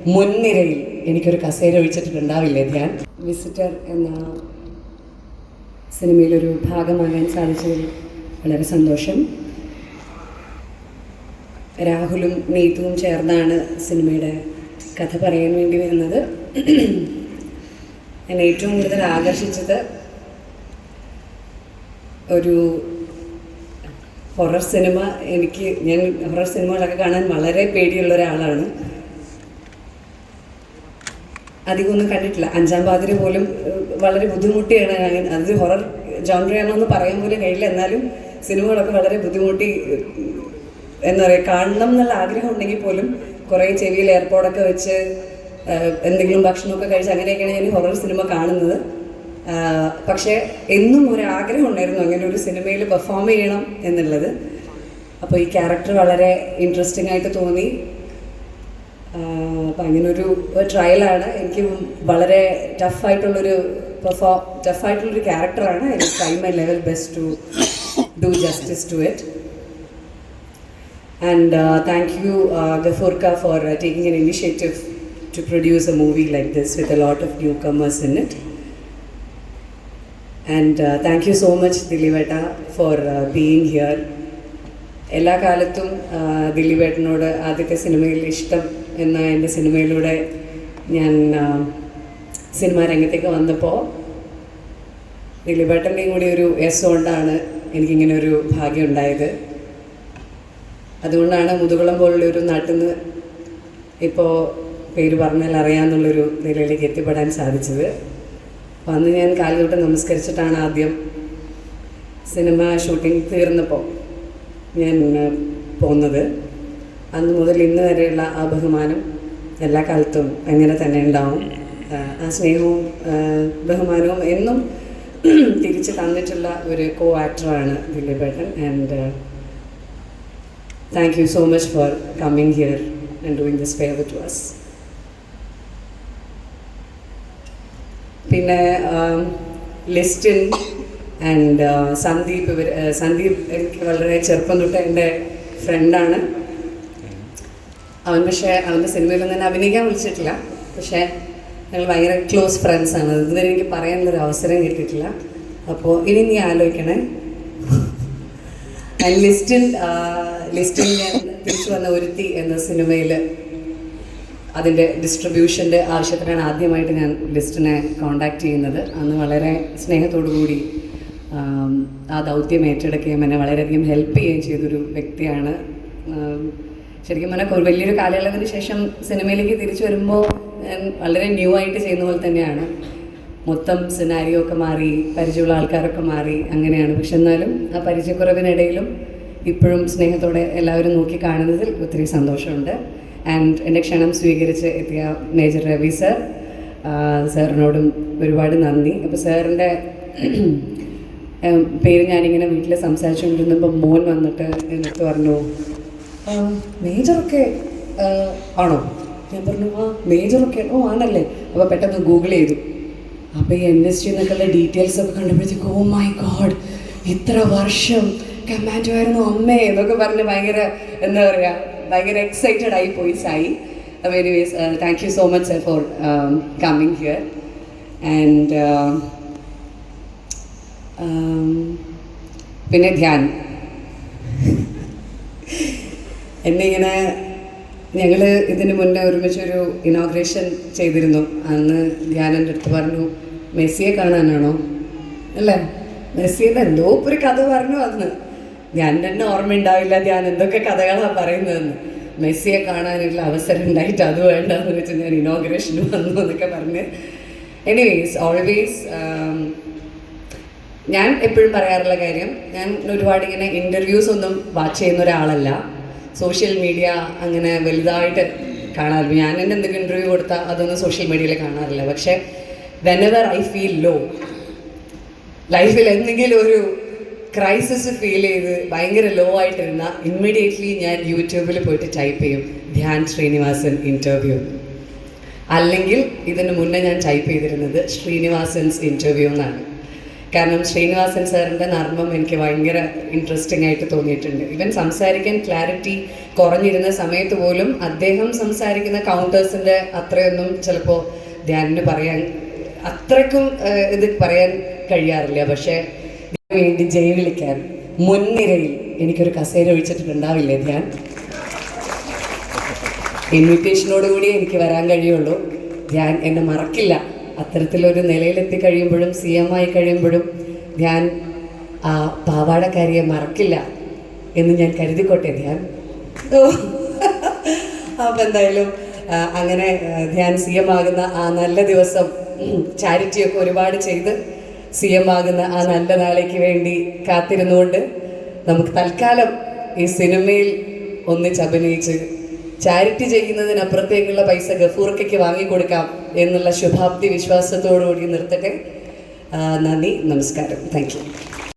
മുൻനിരയിൽ എനിക്കൊരു കസേര ഒഴിച്ചിട്ടുണ്ടാവില്ലേ ധ്യാൻ. വിസിറ്റർ എന്ന സിനിമയിലൊരു ഭാഗമാകാൻ സാധിച്ചതിൽ വളരെ സന്തോഷം. രാഹുലും നീതുവും ചേർന്നാണ് സിനിമയുടെ കഥ പറയാൻ വേണ്ടി വരുന്നത്. എന്നെ ഏറ്റവും കൂടുതൽ ആകർഷിച്ചത് ഒരു ഹൊറർ സിനിമ. ഞാൻ ഹൊറർ സിനിമകളൊക്കെ കാണാൻ വളരെ പേടിയുള്ള ഒരാളാണ്. അധികമൊന്നും കണ്ടിട്ടില്ല. അഞ്ചാം പാതിര പോലും വളരെ ബുദ്ധിമുട്ടിയാണ്. അത് ഹൊറർ ജോൺറയാണോ എന്ന് പറയാൻ പോലും കഴിയില്ല. എന്നാലും സിനിമകളൊക്കെ വളരെ ബുദ്ധിമുട്ടി എന്താ പറയുക, കാണണം എന്നുള്ള ആഗ്രഹം ഉണ്ടെങ്കിൽ പോലും കുറേ ചെവിയിൽ എയർപോർട്ടൊക്കെ വെച്ച് എന്തെങ്കിലും ഭക്ഷണമൊക്കെ കഴിച്ച് അങ്ങനെയൊക്കെയാണ് ഞാൻ ഹൊറർ സിനിമ കാണുന്നത്. പക്ഷേ എന്നും ഒരു ആഗ്രഹം ഉണ്ടായിരുന്നു അങ്ങനെ ഒരു സിനിമയിൽ പെർഫോം ചെയ്യണം എന്നുള്ളത്. അപ്പോൾ ഈ ക്യാരക്ടർ വളരെ ഇൻട്രസ്റ്റിംഗ് ആയിട്ട് തോന്നി. അപ്പം അങ്ങനൊരു ട്രയലാണ്. എനിക്ക് വളരെ ടഫായിട്ടുള്ളൊരു ക്യാരക്ടറാണ്. I try my level best to do justice to it. And thank you Gafurka for taking an initiative to produce a movie like this with a lot of newcomers in it. And thank you so much Diliveta for being here. എല്ലാ കാലത്തും ദിലീപേട്ടനോട് ആദ്യത്തെ സിനിമയിൽ ഇഷ്ടം എന്ന എൻ്റെ സിനിമയിലൂടെ ഞാൻ cinema രംഗത്തേക്ക് വന്നപ്പോൾ ദിലീപേട്ടൻ്റെയും കൂടി ഒരു യെസ് കൊണ്ടാണ് എനിക്കിങ്ങനെ ഒരു ഭാഗ്യം ഉണ്ടായത്. അതുകൊണ്ടാണ് മുതുകുളം പോലുള്ളൊരു നാട്ടിൽ നിന്ന് ഇപ്പോൾ പേര് പറഞ്ഞാൽ അറിയാമെന്നുള്ളൊരു നിലയിലേക്ക് എത്തിപ്പെടാൻ സാധിച്ചത്. അപ്പോൾ അന്ന് ഞാൻ കാലുതൊട്ട് നമസ്കരിച്ചിട്ടാണ് ആദ്യം സിനിമ ഷൂട്ടിംഗ് തീർന്നപ്പോൾ ഞാൻ പോകുന്നത്. അന്ന് മുതൽ ഇന്ന് വരെയുള്ള ആ ബഹുമാനം എല്ലാ കാലത്തും അങ്ങനെ തന്നെ ഉണ്ടാവും. ആ സ്നേഹവും ബഹുമാനവും എന്നും തിരിച്ച് തന്നിട്ടുള്ള ഒരു കോ ആക്ടറാണ് ദിലീപേട്ടൻ. And thank you so much for coming here and doing this favor to us. പിന്നെ ലിസ്റ്റിൻ ആൻഡ് സന്ദീപ് എനിക്ക് വളരെ ചെറുപ്പം തൊട്ട് എൻ്റെ ഫ്രണ്ടാണ്. പക്ഷേ അവൻ്റെ സിനിമയിലൊന്നും തന്നെ അഭിനയിക്കാൻ വിളിച്ചിട്ടില്ല. പക്ഷേ ഞങ്ങൾ ഭയങ്കര ക്ലോസ് ഫ്രണ്ട്സാണ്. ഇതുവരെ എനിക്ക് പറയാനുള്ളൊരു അവസരം കിട്ടിയിട്ടില്ല. അപ്പോൾ ഇനി നീ ആലോചിക്കണേ. ലിസ്റ്റിൻ ഞാൻ തിരിച്ചു വന്ന ഒരുത്തി എന്ന സിനിമയിൽ അതിൻ്റെ ഡിസ്ട്രിബ്യൂഷൻ്റെ ആവശ്യത്തിനാണ് ആദ്യമായിട്ട് ഞാൻ ലിസ്റ്റിനെ കോണ്ടാക്ട് ചെയ്യുന്നത്. അന്ന് വളരെ സ്നേഹത്തോടു കൂടി ആ ദൗത്യം ഏറ്റെടുക്കുകയും എന്നെ വളരെയധികം ഹെൽപ്പ് ചെയ്യുകയും ചെയ്തൊരു വ്യക്തിയാണ്. ശരിക്കും പറഞ്ഞാൽ വലിയൊരു കാലയളവിന് ശേഷം സിനിമയിലേക്ക് തിരിച്ചു വരുമ്പോൾ ഞാൻ വളരെ ന്യൂ ആയിട്ട് ചെയ്യുന്ന പോലെ തന്നെയാണ്. മൊത്തം സിനാരിയോ ഒക്കെ മാറി, പരിചയമുള്ള ആൾക്കാരൊക്കെ മാറി, അങ്ങനെയാണ്. പക്ഷെ എന്നാലും ആ പരിചയക്കുറവിനിടയിലും ഇപ്പോഴും സ്നേഹത്തോടെ എല്ലാവരും നോക്കി കാണുന്നതിൽ ഒത്തിരി സന്തോഷമുണ്ട്. ആൻഡ് എൻ്റെ ക്ഷണം സ്വീകരിച്ച് എത്തിയ മേജർ രവി സാറിനോടും ഒരുപാട് നന്ദി. അപ്പോൾ സാറിൻ്റെ പേര് ഞാനിങ്ങനെ വീട്ടിൽ സംസാരിച്ചുകൊണ്ടിരുന്നപ്പോൾ മോൻ വന്നിട്ട് എന്നിട്ട് പറഞ്ഞു, മേജറൊക്കെ ആണോ? ഞാൻ പറഞ്ഞു ആ മേജറൊക്കെ ആണല്ലേ. അപ്പോൾ പെട്ടെന്ന് ഗൂഗിൾ ചെയ്തു. അപ്പോൾ ഈ NSG എന്നൊക്കെയുള്ള ഡീറ്റെയിൽസൊക്കെ കണ്ടപ്പോഴത്തേക്ക് ഓ മൈ ഗോഡ്, ഇത്ര വർഷം കമാൻഡോ ആയിരുന്നു അമ്മേ എന്നൊക്കെ പറഞ്ഞ് ഭയങ്കര എന്താ പറയുക, ഭയങ്കര എക്സൈറ്റഡ് ആയി പോയി Sai. Anyways thank you so much for coming here. And പിന്നെ ധ്യാൻ എന്നിങ്ങനെ ഞങ്ങൾ ഇതിന് മുന്നേ ഒരുമിച്ചൊരു ഇനോഗ്രേഷൻ ചെയ്തിരുന്നു. അന്ന് ധ്യാൻ എൻ്റെ അടുത്ത് പറഞ്ഞു, മെസ്സിയെ കാണാനാണോ അല്ലേ? മെസ്സിയുടെ എന്തോ ഒരു കഥ പറഞ്ഞു. അന്ന് ഞാൻ തന്നെ ഓർമ്മ ഉണ്ടാവില്ല ധ്യാൻ എന്തൊക്കെ കഥകളാണ് പറയുന്നതെന്ന്. മെസ്സിയെ കാണാനുള്ള അവസരം ഉണ്ടായിട്ട് അത് വേണ്ടെന്ന് വെച്ച് ഞാൻ ഇനോഗ്രേഷന് വന്നു എന്നൊക്കെ പറഞ്ഞ്. എനിവേസ് ഓൾവേസ് ഞാൻ എപ്പോഴും പറയാറുള്ള കാര്യം, ഞാൻ ഒരുപാട് ഇങ്ങനെ ഇൻ്റർവ്യൂസ് ഒന്നും വാച്ച് ചെയ്യുന്ന ഒരാളല്ല. സോഷ്യൽ മീഡിയ അങ്ങനെ വലുതായിട്ട് കാണാറില്ല. ഞാൻ എൻ്റെ എന്തെങ്കിലും ഇൻ്റർവ്യൂ കൊടുത്താൽ അതൊന്നും സോഷ്യൽ മീഡിയയിൽ കാണാറില്ല. പക്ഷേ വെനെവർ ഐ ഫീൽ ലോ, ലൈഫിൽ എന്തെങ്കിലും ഒരു ക്രൈസിസ് ഫീൽ ചെയ്ത് ഭയങ്കര ലോ ആയിട്ടിരുന്ന ഇമ്മീഡിയറ്റ്ലി ഞാൻ യൂട്യൂബിൽ പോയിട്ട് ടൈപ്പ് ചെയ്യും ധ്യാൻ ശ്രീനിവാസൻ ഇൻ്റർവ്യൂ. അല്ലെങ്കിൽ ഇതിന് മുന്നേ ഞാൻ ടൈപ്പ് ചെയ്തിരുന്നത് ശ്രീനിവാസൻസ് ഇൻ്റർവ്യൂ എന്നാണ്. കാരണം ശ്രീനിവാസൻ സാറിൻ്റെ നർമ്മം എനിക്ക് ഭയങ്കര ഇൻട്രസ്റ്റിംഗ് ആയിട്ട് തോന്നിയിട്ടുണ്ട്. ഇവൻ സംസാരിക്കാൻ ക്ലാരിറ്റി കുറഞ്ഞിരുന്ന സമയത്ത് പോലും അദ്ദേഹം സംസാരിക്കുന്ന കൗണ്ടേഴ്സിൻ്റെ അത്രയൊന്നും ചിലപ്പോൾ ധ്യാനിന് പറയാൻ അത്രയ്ക്കും ഇത് പറയാൻ കഴിയാറില്ല. പക്ഷേ വേണ്ടി ജയ് വിളിക്കാൻ മുൻനിരയിൽ എനിക്കൊരു കസേര ഒഴിച്ചിട്ടുണ്ടാവില്ലേ ധ്യാൻ? ഇൻവിറ്റേഷനോടുകൂടി എനിക്ക് വരാൻ കഴിയുള്ളൂ. ധ്യാൻ എന്നെ മറക്കില്ല. അത്തരത്തിലൊരു നിലയിലെത്തി കഴിയുമ്പോഴും CM ആയി കഴിയുമ്പോഴും ധ്യാൻ ആ പാവാടക്കാരിയെ മറക്കില്ല എന്ന് ഞാൻ കരുതിക്കോട്ടെ ധ്യാൻ. അപ്പം എന്തായാലും അങ്ങനെ ധ്യാൻ CM ആകുന്ന ആ നല്ല ദിവസം ചാരിറ്റിയൊക്കെ ഒരുപാട് ചെയ്ത് CM ആകുന്ന ആ നല്ല നാളേക്ക് വേണ്ടി കാത്തിരുന്നുകൊണ്ട് നമുക്ക് തൽക്കാലം ഈ സിനിമയിൽ ഒന്നിച്ച് അഭിനയിച്ച് ചാരിറ്റി ചെയ്യുന്നതിനപ്പുറത്തേക്കുള്ള പൈസ ഗഫൂർക്കയ്ക്ക് വാങ്ങിക്കൊടുക്കാം എന്നുള്ള ശുഭാപ്തി വിശ്വാസത്തോടുകൂടി നിർത്തട്ടെ. നന്ദി, നമസ്കാരം, താങ്ക് യു.